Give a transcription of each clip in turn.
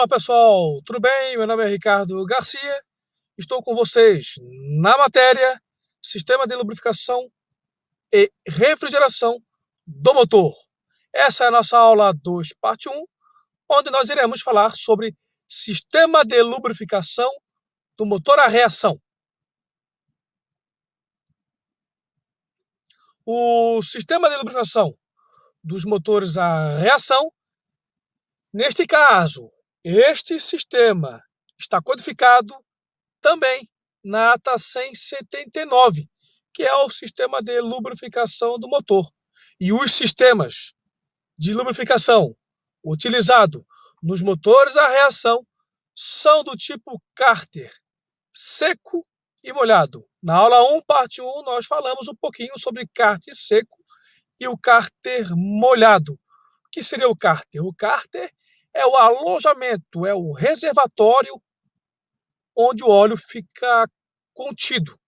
Olá pessoal, tudo bem? Meu nome é Ricardo Garcia, estou com vocês na matéria Sistema de Lubrificação e Refrigeração do Motor. Essa é a nossa aula 2, parte 1, onde nós iremos falar sobre Sistema de Lubrificação do Motor a reação. O Sistema de Lubrificação dos motores a reação, neste caso, este sistema está codificado também na ata 179, que é o sistema de lubrificação do motor. E os sistemas de lubrificação utilizados nos motores a reação são do tipo cárter, seco e molhado. Na aula 1, parte 1, nós falamos um pouquinho sobre cárter seco e o cárter molhado. O que seria o cárter? O cárter é o alojamento, é o reservatório onde o óleo fica contido.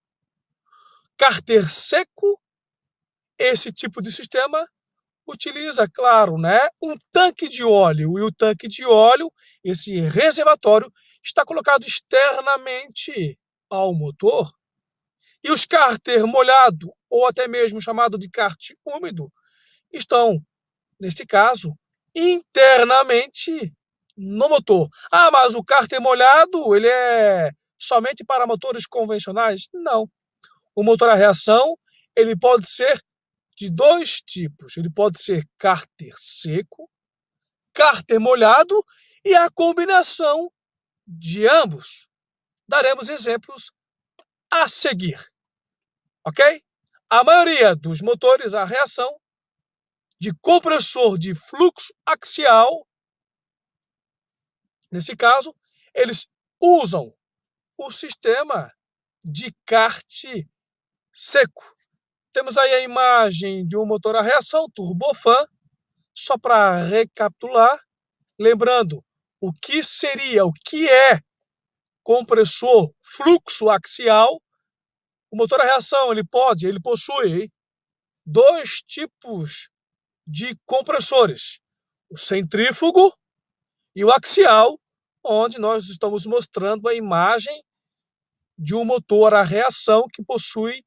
Cárter seco, esse tipo de sistema utiliza, claro, um tanque de óleo. E o tanque de óleo, esse reservatório, está colocado externamente ao motor. E os cárter molhado, ou até mesmo chamado de cárter úmido, estão, nesse caso, internamente no motor. Ah, mas o cárter molhado, ele é somente para motores convencionais? Não. O motor a reação, ele pode ser de dois tipos. Ele pode ser cárter seco, cárter molhado e a combinação de ambos. Daremos exemplos a seguir. Ok? A maioria dos motores a reação de compressor de fluxo axial, nesse caso, eles usam o sistema de kart seco. Temos aí a imagem de um motor a reação turbofan, só para recapitular, lembrando o que é compressor fluxo axial. O motor a reação ele possui dois tipos de compressores, o centrífugo e o axial, onde nós estamos mostrando a imagem de um motor a reação que possui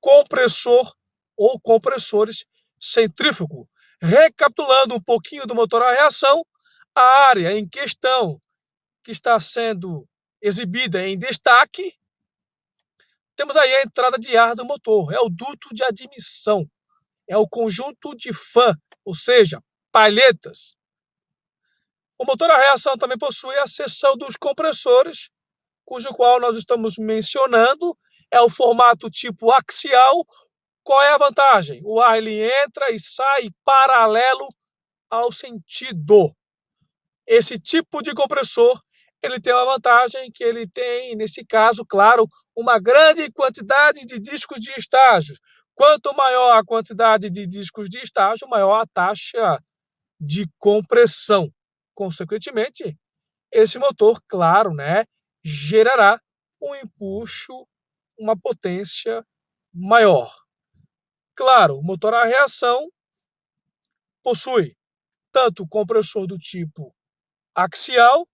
compressor ou compressores centrífugo. Recapitulando um pouquinho do motor a reação, a área em questão que está sendo exibida em destaque, temos aí a entrada de ar do motor, é o duto de admissão, é o conjunto de fan, ou seja, palhetas. O motor a reação também possui a seção dos compressores, cujo qual nós estamos mencionando, é o formato tipo axial. Qual é a vantagem? O ar ele entra e sai paralelo ao sentido. Esse tipo de compressor ele tem uma vantagem que ele tem, nesse caso, claro, uma grande quantidade de discos de estágio. Quanto maior a quantidade de discos de estágio, maior a taxa de compressão. Consequentemente, esse motor, claro, gerará um empuxo, uma potência maior. Claro, o motor a reação possui tanto o compressor do tipo axial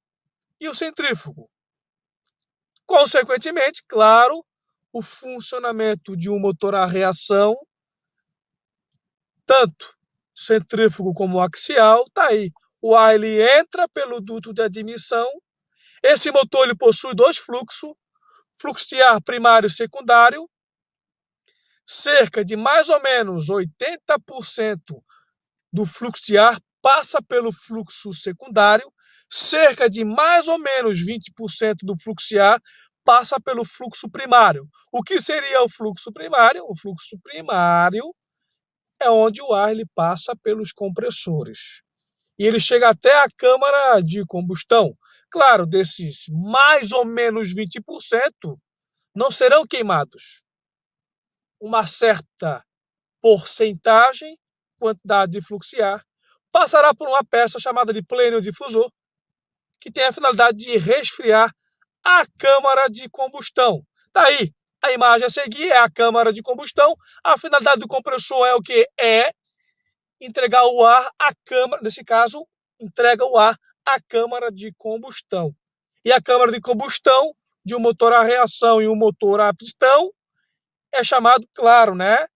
e o centrífugo. Consequentemente, claro, o funcionamento de um motor a reação, tanto centrífugo como axial, está aí. O ar ele entra pelo duto de admissão. Esse motor ele possui dois fluxos, fluxo de ar primário e secundário. Cerca de mais ou menos 80% do fluxo de ar passa pelo fluxo secundário, cerca de mais ou menos 20% do fluxo de ar passa pelo fluxo primário. O que seria o fluxo primário? O fluxo primário é onde o ar ele passa pelos compressores e ele chega até a câmara de combustão. Claro, desses mais ou menos 20% não serão queimados. Uma certa porcentagem, quantidade de fluxo de ar, passará por uma peça chamada de pneumo-difusor, que tem a finalidade de resfriar a câmara de combustão. Daí, a imagem a seguir é a câmara de combustão. A finalidade do compressor é o que? É entregar o ar à câmara, nesse caso, entrega o ar a câmara de combustão. E a câmara de combustão de um motor a reação e um motor a pistão é chamado, claro, né?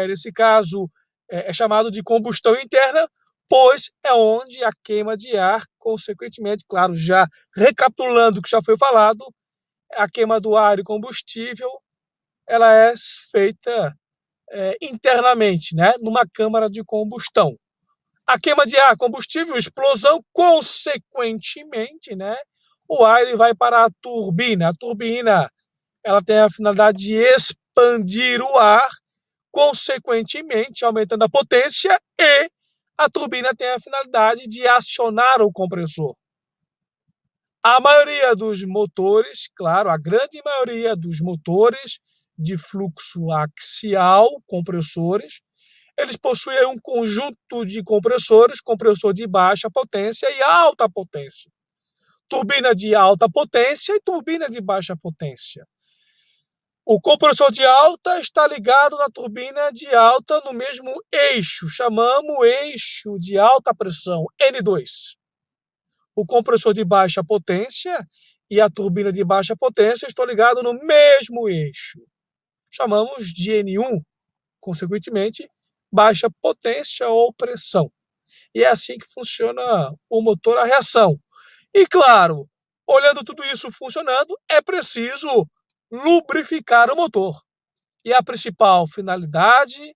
Nesse caso, é chamado de combustão interna, pois é onde a queima de ar, consequentemente, claro, já recapitulando o que já foi falado, a queima do ar e combustível, ela é feita internamente, né? Numa câmara de combustão. A queima de ar, combustível, explosão, consequentemente, né? O ar ele vai para a turbina. A turbina ela tem a finalidade de expandir o ar, consequentemente aumentando a potência, e a turbina tem a finalidade de acionar o compressor. A maioria dos motores, claro, a grande maioria dos motores de fluxo axial, compressores, eles possuem um conjunto de compressores, compressor de baixa potência e alta potência. Turbina de alta potência e turbina de baixa potência. O compressor de alta está ligado na turbina de alta no mesmo eixo, chamamos eixo de alta pressão, N2. O compressor de baixa potência e a turbina de baixa potência estão ligados no mesmo eixo, chamamos de N1, consequentemente, baixa potência ou pressão. E é assim que funciona o motor a reação. E claro, olhando tudo isso funcionando, é preciso lubrificar o motor. E a principal finalidade,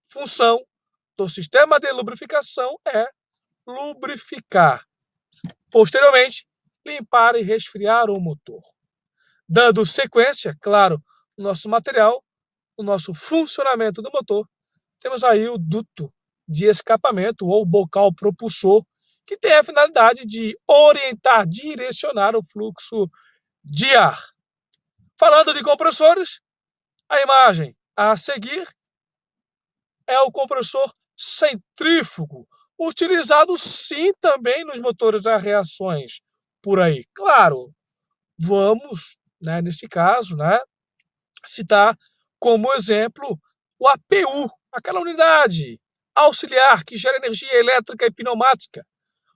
função do sistema de lubrificação é lubrificar. Posteriormente, limpar e resfriar o motor. Dando sequência, claro, no nosso material, no nosso funcionamento do motor, temos aí o duto de escapamento ou bocal propulsor, que tem a finalidade de orientar, direcionar o fluxo de ar. Falando de compressores, a imagem a seguir é o compressor centrífugo, utilizado sim também nos motores a reações por aí. Claro, vamos, né, nesse caso, né, citar como exemplo o APU, aquela unidade auxiliar que gera energia elétrica e pneumática,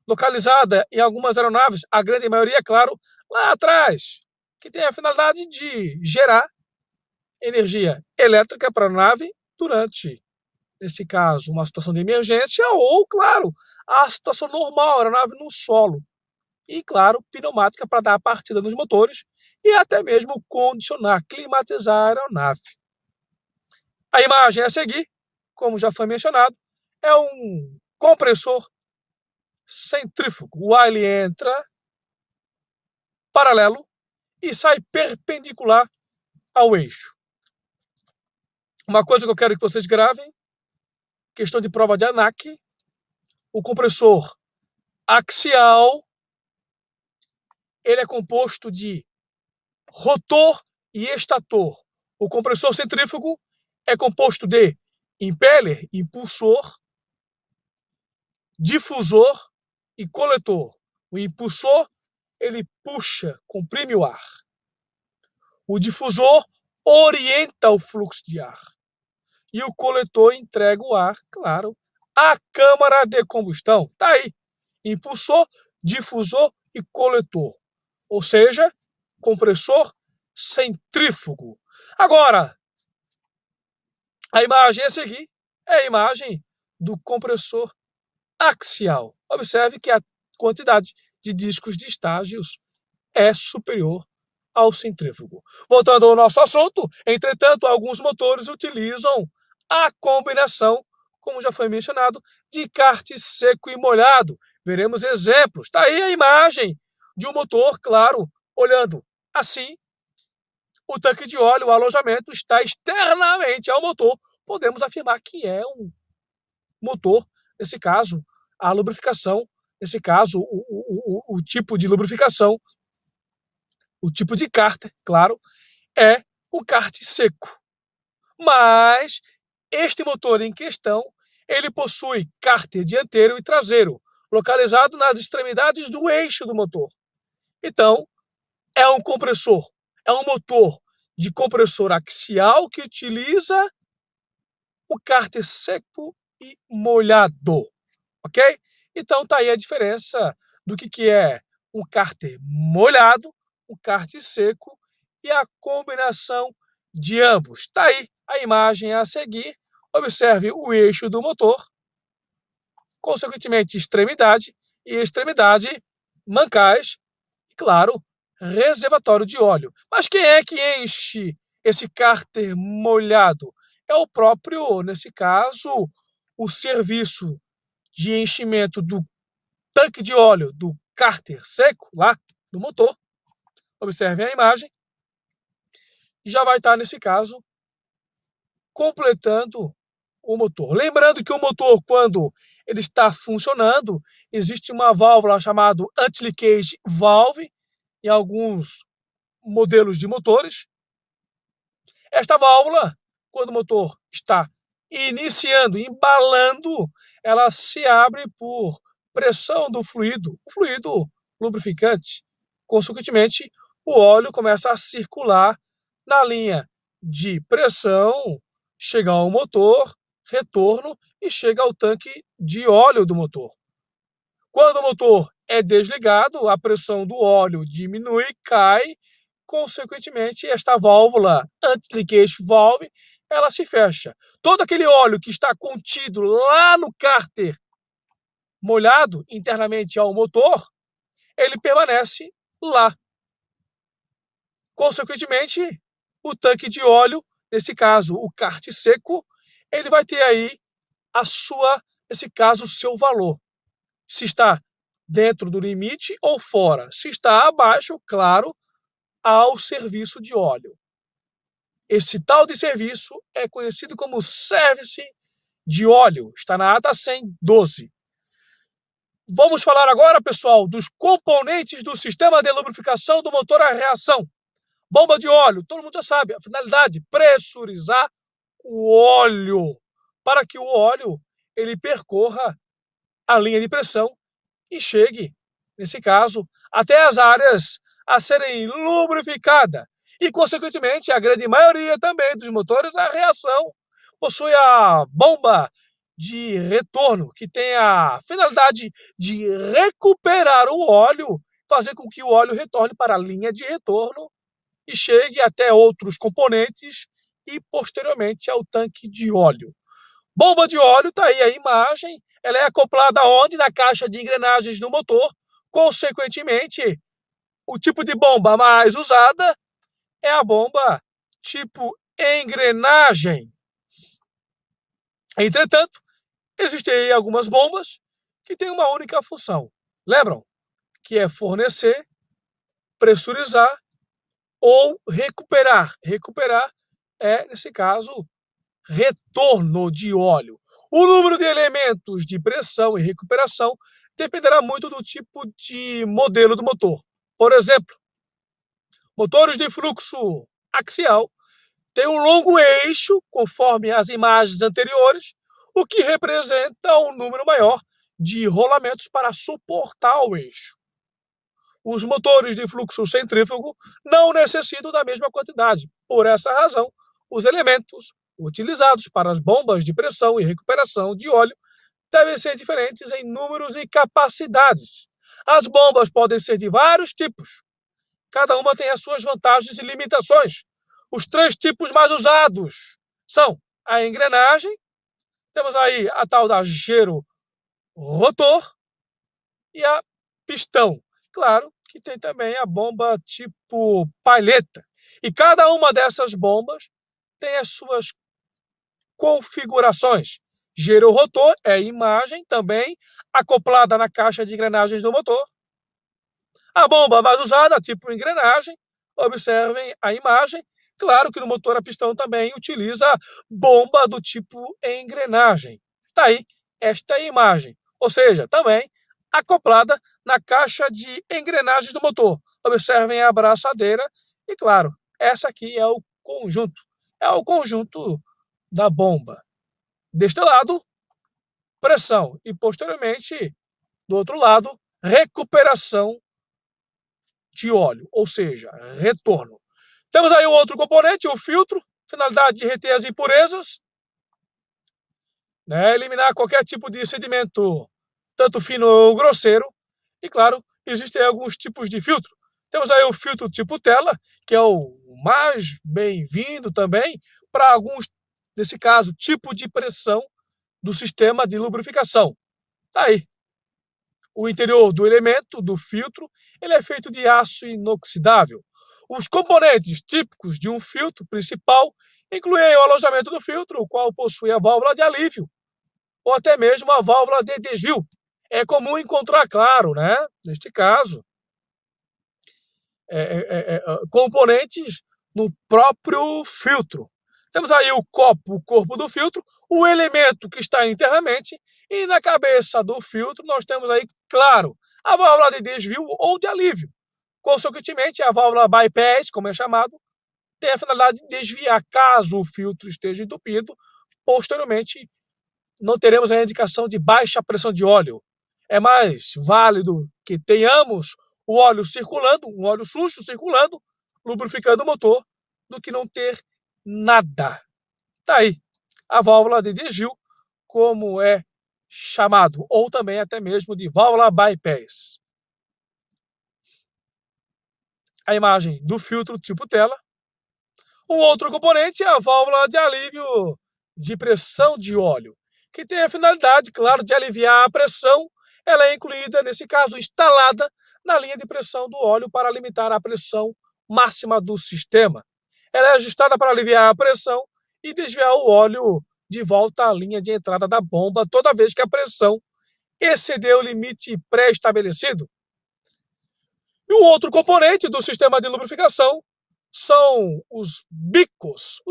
localizada em algumas aeronaves, a grande maioria, claro, lá atrás, que tem a finalidade de gerar energia elétrica para a nave durante, nesse caso, uma situação de emergência ou, claro, a situação normal, a aeronave no solo. E, claro, pneumática para dar a partida nos motores e até mesmo condicionar, climatizar a aeronave. A imagem a seguir, como já foi mencionado, é um compressor centrífugo. O ar ele entra paralelo e sai perpendicular ao eixo. Uma coisa que eu quero que vocês gravem, questão de prova de ANAC, o compressor axial, ele é composto de rotor e estator. O compressor centrífugo é composto de impeller, impulsor, difusor e coletor. O impulsor, ele puxa, comprime o ar. O difusor orienta o fluxo de ar. E o coletor entrega o ar, claro, à câmara de combustão. Tá aí. Impulsor, difusor e coletor. Ou seja, compressor centrífugo. Agora, a imagem a seguir é a imagem do compressor axial. Observe que a quantidade de discos de estágios é superior ao centrífugo. Voltando ao nosso assunto, entretanto, alguns motores utilizam a combinação, como já foi mencionado, de kart seco e molhado. Veremos exemplos. Está aí a imagem de um motor, claro, olhando assim, o tanque de óleo, o alojamento está externamente ao motor. Podemos afirmar que é um motor, nesse caso, a lubrificação, nesse caso, o tipo de lubrificação, o tipo de cárter, claro, é o kart seco. Mas este motor em questão, ele possui cárter dianteiro e traseiro, localizado nas extremidades do eixo do motor. Então, é um compressor, é um motor de compressor axial que utiliza o cárter seco e molhado, ok? Então está aí a diferença do que é um cárter molhado, um cárter seco e a combinação de ambos. Está aí a imagem a seguir. Observe o eixo do motor, consequentemente extremidade e extremidade mancais e, claro, reservatório de óleo. Mas quem é que enche esse cárter molhado? É o próprio, nesse caso, o serviço de enchimento do tanque de óleo do cárter seco, lá do motor. Observem a imagem. Já vai estar, nesse caso, completando o motor. Lembrando que o motor, quando ele está funcionando, existe uma válvula chamada anti-leakage valve em alguns modelos de motores. Esta válvula, quando o motor está iniciando, embalando, ela se abre por pressão do fluido, o fluido lubrificante. Consequentemente, o óleo começa a circular na linha de pressão, chega ao motor, retorno e chega ao tanque de óleo do motor. Quando o motor é desligado, a pressão do óleo diminui, cai, consequentemente, esta válvula anti-leakage valve, ela se fecha. Todo aquele óleo que está contido lá no cárter molhado internamente ao motor, ele permanece lá. Consequentemente, o tanque de óleo, nesse caso o cárter seco, ele vai ter aí nesse caso, o seu valor. Se está dentro do limite ou fora. Se está abaixo, claro, ao serviço de óleo. Esse tal de serviço é conhecido como service de óleo. Está na ata 112. Vamos falar agora, pessoal, dos componentes do sistema de lubrificação do motor a reação. Bomba de óleo, todo mundo já sabe. A finalidade, pressurizar o óleo, para que o óleo ele percorra a linha de pressão e chegue, nesse caso, até as áreas a serem lubrificadas. E, consequentemente, a grande maioria também dos motores, a reação possui a bomba de retorno, que tem a finalidade de recuperar o óleo, fazer com que o óleo retorne para a linha de retorno e chegue até outros componentes e, posteriormente, ao tanque de óleo. Bomba de óleo, está aí a imagem, ela é acoplada onde? Na caixa de engrenagens do motor. Consequentemente, o tipo de bomba mais usada é a bomba tipo engrenagem. Entretanto, existem algumas bombas que têm uma única função. Lembram? Que é fornecer, pressurizar ou recuperar. Recuperar é, nesse caso, retorno de óleo. O número de elementos de pressão e recuperação dependerá muito do tipo de modelo do motor. Por exemplo, motores de fluxo axial têm um longo eixo, conforme as imagens anteriores, o que representa um número maior de rolamentos para suportar o eixo. Os motores de fluxo centrífugo não necessitam da mesma quantidade. Por essa razão, os elementos utilizados para as bombas de pressão e recuperação de óleo devem ser diferentes em números e capacidades. As bombas podem ser de vários tipos. Cada uma tem as suas vantagens e limitações. Os 3 tipos mais usados são a engrenagem, temos aí a tal da giro rotor e a pistão. Claro que tem também a bomba tipo palheta. E cada uma dessas bombas tem as suas configurações. Girorotor é a imagem também acoplada na caixa de engrenagens do motor. A bomba mais usada, tipo engrenagem, observem a imagem. Claro que no motor a pistão também utiliza bomba do tipo engrenagem. Está aí esta imagem. Ou seja, também acoplada na caixa de engrenagens do motor. Observem a abraçadeira e, claro, essa aqui é o conjunto. É o conjunto da bomba. Deste lado, pressão. E, posteriormente, do outro lado, recuperação de óleo, ou seja, retorno. Temos aí o outro componente, o filtro, finalidade de reter as impurezas, eliminar qualquer tipo de sedimento tanto fino ou grosseiro. E, claro, existem alguns tipos de filtro. Temos aí o filtro tipo tela, que é o mais bem-vindo também para alguns, nesse caso, tipo de pressão do sistema de lubrificação. Tá aí. O interior do elemento, do filtro, ele é feito de aço inoxidável. Os componentes típicos de um filtro principal incluem o alojamento do filtro, o qual possui a válvula de alívio, ou até mesmo a válvula de desvio. É comum encontrar, claro, né, neste caso, componentes no próprio filtro. Temos aí o corpo do filtro, o elemento que está internamente, e na cabeça do filtro nós temos aí, claro, a válvula de desvio ou de alívio. Consequentemente, a válvula bypass, como é chamado, tem a finalidade de desviar caso o filtro esteja entupido. Posteriormente, não teremos a indicação de baixa pressão de óleo. É mais válido que tenhamos o óleo circulando, um óleo sujo circulando, lubrificando o motor, do que não ter nada. Tá aí a válvula de desvio, como é chamado, ou também até mesmo de válvula bypass. A imagem do filtro tipo tela. Um outro componente é a válvula de alívio de pressão de óleo, que tem a finalidade, claro, de aliviar a pressão. Ela é incluída, nesse caso, instalada na linha de pressão do óleo para limitar a pressão máxima do sistema. Ela é ajustada para aliviar a pressão e desviar o óleo de volta à linha de entrada da bomba toda vez que a pressão exceder o limite pré-estabelecido. E um outro componente do sistema de lubrificação são os bicos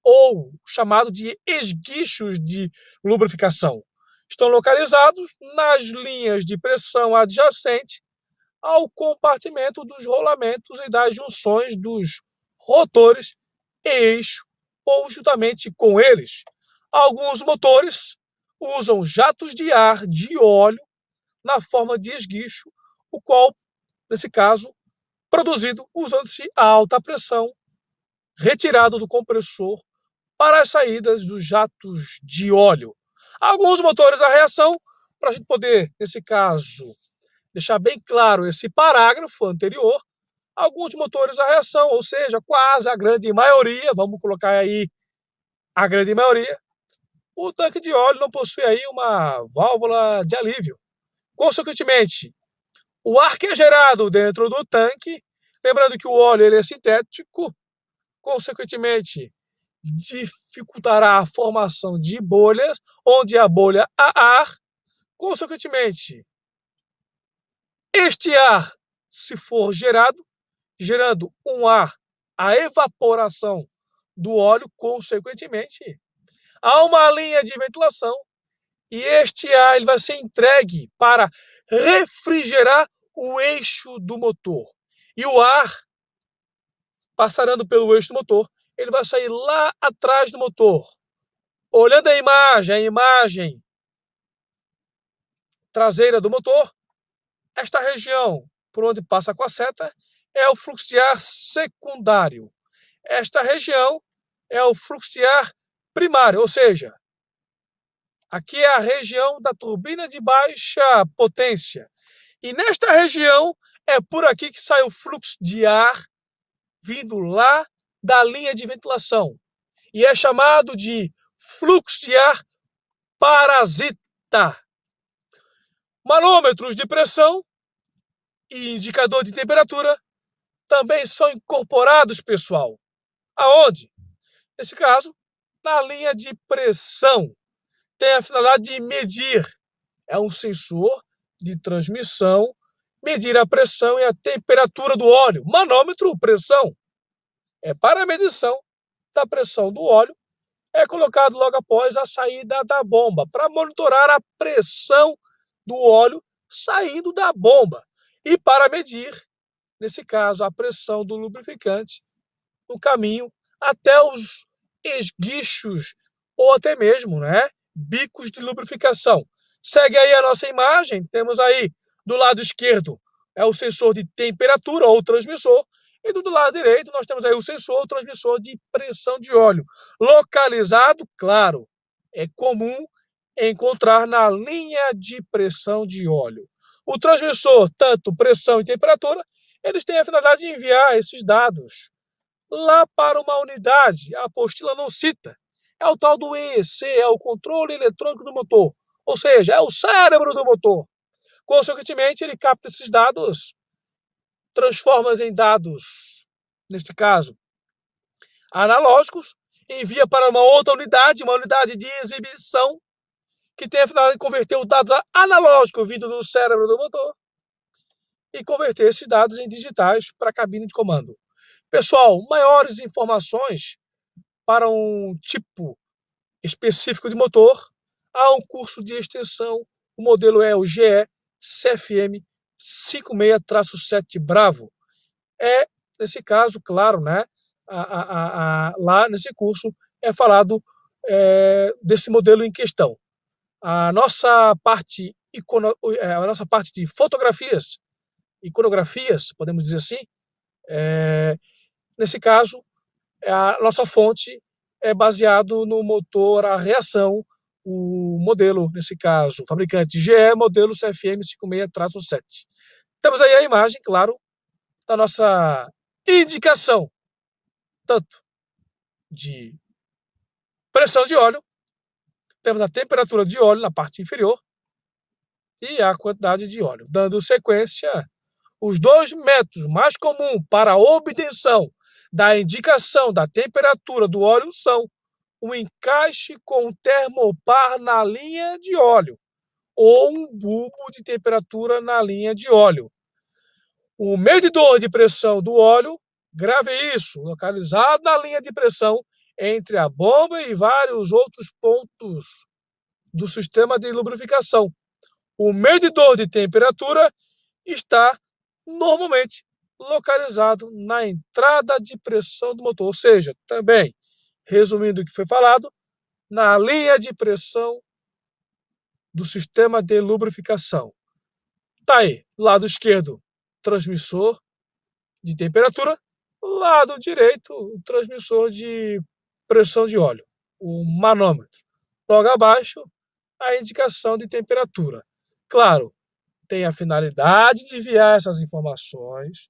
ou chamado de esguichos de lubrificação. Estão localizados nas linhas de pressão adjacente ao compartimento dos rolamentos e das junções dos rotores e eixo, ou juntamente com eles. Alguns motores usam jatos de ar de óleo na forma de esguicho, o qual, nesse caso, produzido usando-se a alta pressão, retirado do compressor para as saídas dos jatos de óleo. Alguns motores a reação, para a gente poder, nesse caso, deixar bem claro esse parágrafo anterior, alguns motores a reação, ou seja, quase a grande maioria, vamos colocar aí a grande maioria, o tanque de óleo não possui aí uma válvula de alívio. Consequentemente, o ar que é gerado dentro do tanque, lembrando que o óleo ele é sintético, consequentemente dificultará a formação de bolhas, onde a bolha há ar, consequentemente este ar, se for gerando um ar, a evaporação do óleo, consequentemente, há uma linha de ventilação e este ar ele vai ser entregue para refrigerar o eixo do motor. E o ar, passando pelo eixo do motor, ele vai sair lá atrás do motor. Olhando a imagem traseira do motor, esta região por onde passa com a seta é o fluxo de ar secundário. Esta região é o fluxo de ar primário, ou seja, aqui é a região da turbina de baixa potência. E nesta região é por aqui que sai o fluxo de ar vindo lá da linha de ventilação. E é chamado de fluxo de ar parasita. Manômetros de pressão e indicador de temperatura também são incorporados, pessoal. Aonde? Nesse caso, na linha de pressão. Tem a finalidade de medir. É um sensor de transmissão, medir a pressão e a temperatura do óleo. Manômetro, pressão. É para a medição da pressão do óleo. É colocado logo após a saída da bomba, para monitorar a pressão do óleo saindo da bomba. E para medir, nesse caso, a pressão do lubrificante no caminho até os esguichos ou até mesmo, né, bicos de lubrificação. Segue aí a nossa imagem, temos aí do lado esquerdo é o sensor de temperatura ou transmissor, e do lado direito nós temos aí o sensor ou transmissor de pressão de óleo. Localizado, claro, é comum encontrar na linha de pressão de óleo. O transmissor, tanto pressão e temperatura, eles têm a finalidade de enviar esses dados lá para uma unidade. A apostila não cita. É o tal do EEC, é o controle eletrônico do motor. Ou seja, é o cérebro do motor. Consequentemente, ele capta esses dados, transforma-os em dados, neste caso, analógicos, envia para uma outra unidade, uma unidade de exibição, que tem a finalidade de converter os dados analógicos vindo do cérebro do motor e converter esses dados em digitais para a cabine de comando. Pessoal, maiores informações para um tipo específico de motor, há um curso de extensão, o modelo é o GE CFM 56-7 Bravo. É, nesse caso, claro, né, lá nesse curso é falado desse modelo em questão. A nossa parte de fotografias, iconografias, podemos dizer assim, nesse caso, a nossa fonte é baseado no motor a reação, o modelo, nesse caso, fabricante GE, modelo CFM 56-7. Temos aí a imagem, claro, da nossa indicação, tanto de pressão de óleo, temos a temperatura de óleo na parte inferior e a quantidade de óleo. Dando sequência, os 2 métodos mais comuns para a obtenção da indicação da temperatura do óleo são o encaixe com um termopar na linha de óleo ou um bulbo de temperatura na linha de óleo. O medidor de pressão do óleo, grave isso, localizado na linha de pressão entre a bomba e vários outros pontos do sistema de lubrificação. O medidor de temperatura está normalmente localizado na entrada de pressão do motor, ou seja, também, resumindo o que foi falado, na linha de pressão do sistema de lubrificação. Tá aí, lado esquerdo, transmissor de temperatura, lado direito, o transmissor de pressão de óleo, o manômetro. Logo abaixo, a indicação de temperatura. Claro, tem a finalidade de enviar essas informações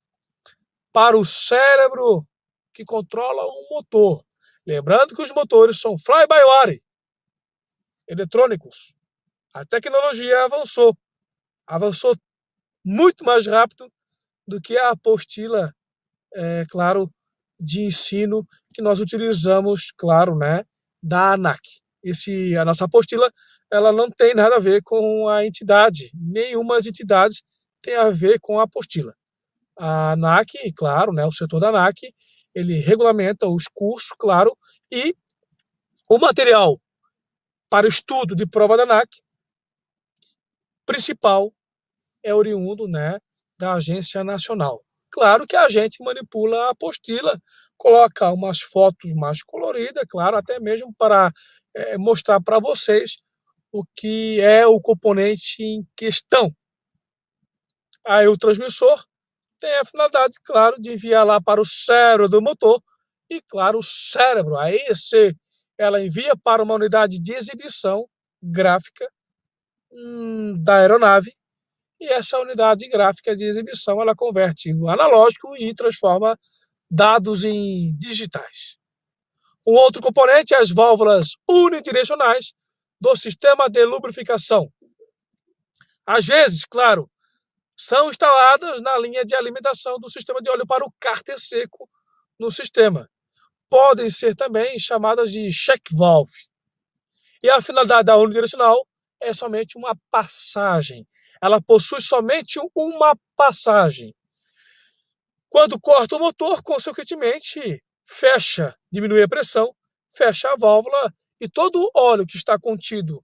para o cérebro que controla o motor. Lembrando que os motores são fly-by-wire, eletrônicos. A tecnologia avançou muito mais rápido do que a apostila, claro, de ensino que nós utilizamos, claro, né, da ANAC. A nossa apostila, ela não tem nada a ver com a entidade, nenhuma das entidades tem a ver com a apostila. A ANAC, claro, né, o setor da ANAC, ele regulamenta os cursos, claro, e o material para estudo de prova da ANAC principal é oriundo, né, da Agência Nacional. Claro que a gente manipula a apostila, coloca umas fotos mais coloridas, claro, até mesmo para mostrar para vocês o que é o componente em questão. Aí o transmissor tem a finalidade, claro, de enviar lá para o cérebro do motor e, claro, o cérebro, a EEC, ela envia para uma unidade de exibição gráfica da aeronave e essa unidade gráfica de exibição ela converte o analógico e transforma dados em digitais. Um outro componente é as válvulas unidirecionais do sistema de lubrificação. Às vezes, claro, são instaladas na linha de alimentação do sistema de óleo para o cárter seco no sistema. Podem ser também chamadas de check valve. E a finalidade da unidirecional é somente uma passagem. Ela possui somente uma passagem. Quando corta o motor, consequentemente, diminui a pressão, fecha a válvula e todo o óleo que está contido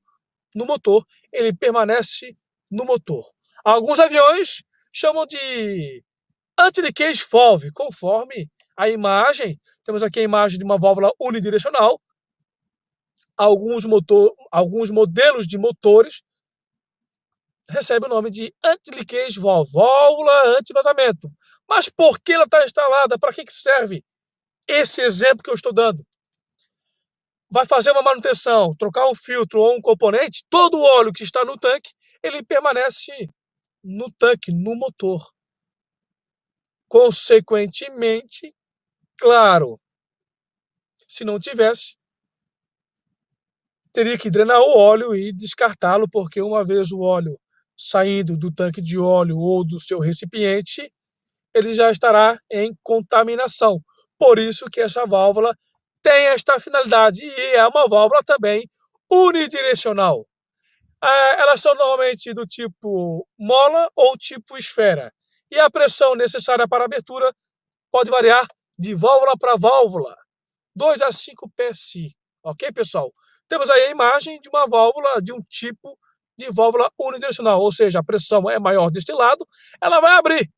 no motor, ele permanece no motor. Alguns aviões chamam de anti-leakage valve, conforme a imagem. Temos aqui a imagem de uma válvula unidirecional. Alguns modelos de motores recebem o nome de anti-leakage valve, válvula anti-vazamento. Mas por que ela está instalada? Para que serve esse exemplo que eu estou dando? vai fazer uma manutenção, trocar um filtro ou um componente, todo o óleo que está no tanque, ele permanece no tanque, no motor. Consequentemente, claro, se não tivesse, teria que drenar o óleo e descartá-lo, porque uma vez o óleo saindo do tanque de óleo ou do seu recipiente, ele já estará em contaminação. Por isso que essa válvula tem esta finalidade e é uma válvula também unidirecional. Elas são normalmente do tipo mola ou tipo esfera. E a pressão necessária para a abertura pode variar de válvula para válvula, 2 a 5 PSI. Ok, pessoal? Temos aí a imagem de uma válvula, de um tipo de válvula unidirecional, ou seja, a pressão é maior deste lado, ela vai abrir,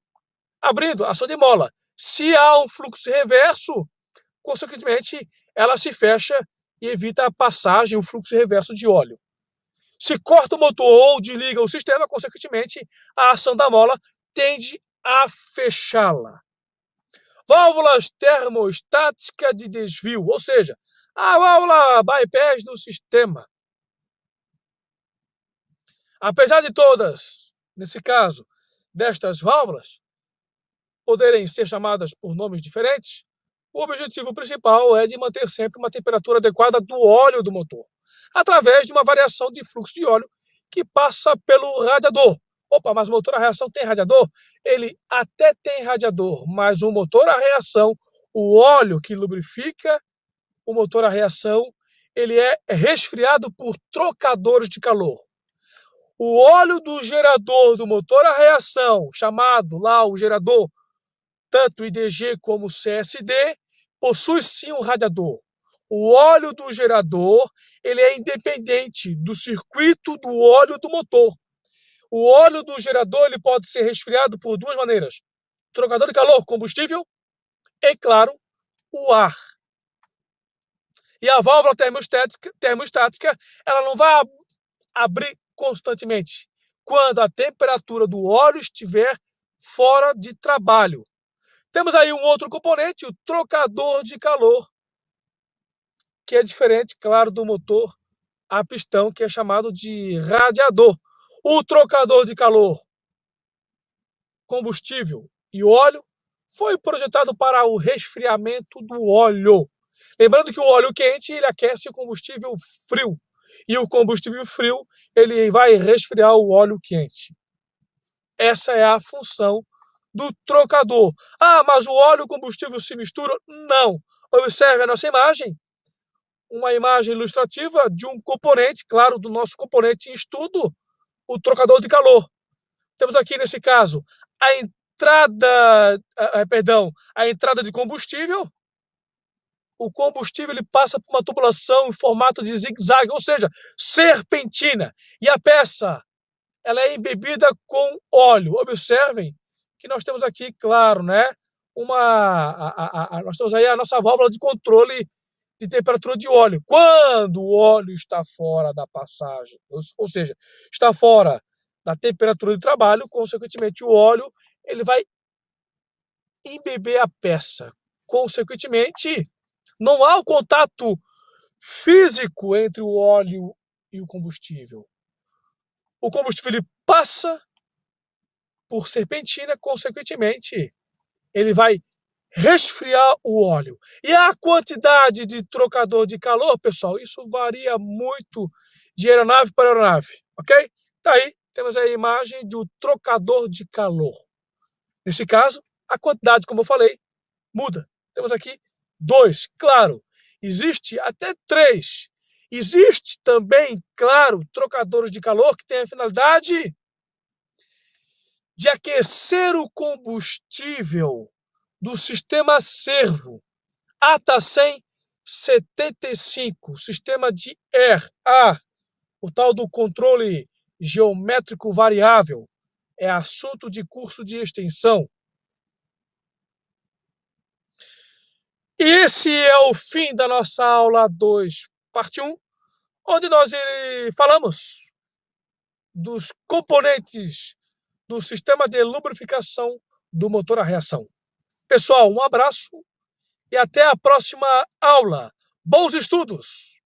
abrindo ação de mola. Se há um fluxo reverso, consequentemente, ela se fecha e evita a passagem, o fluxo reverso de óleo. Se corta o motor ou desliga o sistema, consequentemente, a ação da mola tende a fechá-la. Válvulas termostáticas de desvio, ou seja, a válvula bypass do sistema. Apesar de todas, nesse caso, destas válvulas, poderem ser chamadas por nomes diferentes, o objetivo principal é de manter sempre uma temperatura adequada do óleo do motor, através de uma variação de fluxo de óleo que passa pelo radiador. Opa, mas o motor a reação tem radiador? Ele até tem radiador, mas o motor a reação, o óleo que lubrifica o motor a reação, ele é resfriado por trocadores de calor. O óleo do gerador do motor a reação, chamado lá o gerador, tanto IDG como CSD, possui sim um radiador. O óleo do gerador, ele é independente do circuito do óleo do motor. O óleo do gerador ele pode ser resfriado por duas maneiras: trocador de calor, combustível e, claro, o ar. E a válvula termostática ela não vai abrir constantemente quando a temperatura do óleo estiver fora de trabalho. Temos aí um outro componente, o trocador de calor, que é diferente, claro, do motor a pistão, que é chamado de radiador. O trocador de calor, combustível e óleo foi projetado para o resfriamento do óleo. Lembrando que o óleo quente ele aquece o combustível frio e o combustível frio ele vai resfriar o óleo quente. Essa é a função do trocador. Ah, mas o óleo e o combustível se misturam? Não. Observe a nossa imagem, uma imagem ilustrativa de um componente, claro, do nosso componente em estudo, o trocador de calor. Temos aqui, nesse caso, a entrada de combustível. O combustível ele passa por uma tubulação em formato de zigue-zague, ou seja, serpentina. E a peça ela é embebida com óleo. Observem que nós temos aqui, claro, né, nós temos aí a nossa válvula de controle de temperatura de óleo. Quando o óleo está fora da passagem, ou seja, está fora da temperatura de trabalho, consequentemente o óleo ele vai embeber a peça. Consequentemente, não há o contato físico entre o óleo e o combustível. O combustível ele passa por serpentina, consequentemente, ele vai resfriar o óleo. E a quantidade de trocador de calor, pessoal, isso varia muito de aeronave para aeronave, ok? Tá aí, temos a imagem de um trocador de calor. Nesse caso, a quantidade, como eu falei, muda. Temos aqui 2, claro. Existe até 3. Existe também, claro, trocadores de calor que têm a finalidade de aquecer o combustível do sistema servo ATA 175, sistema de ar, o tal do controle geométrico variável, é assunto de curso de extensão. E esse é o fim da nossa aula 2, parte 1, onde nós falamos dos componentes do sistema de lubrificação do motor a reação. Pessoal, um abraço e até a próxima aula. Bons estudos!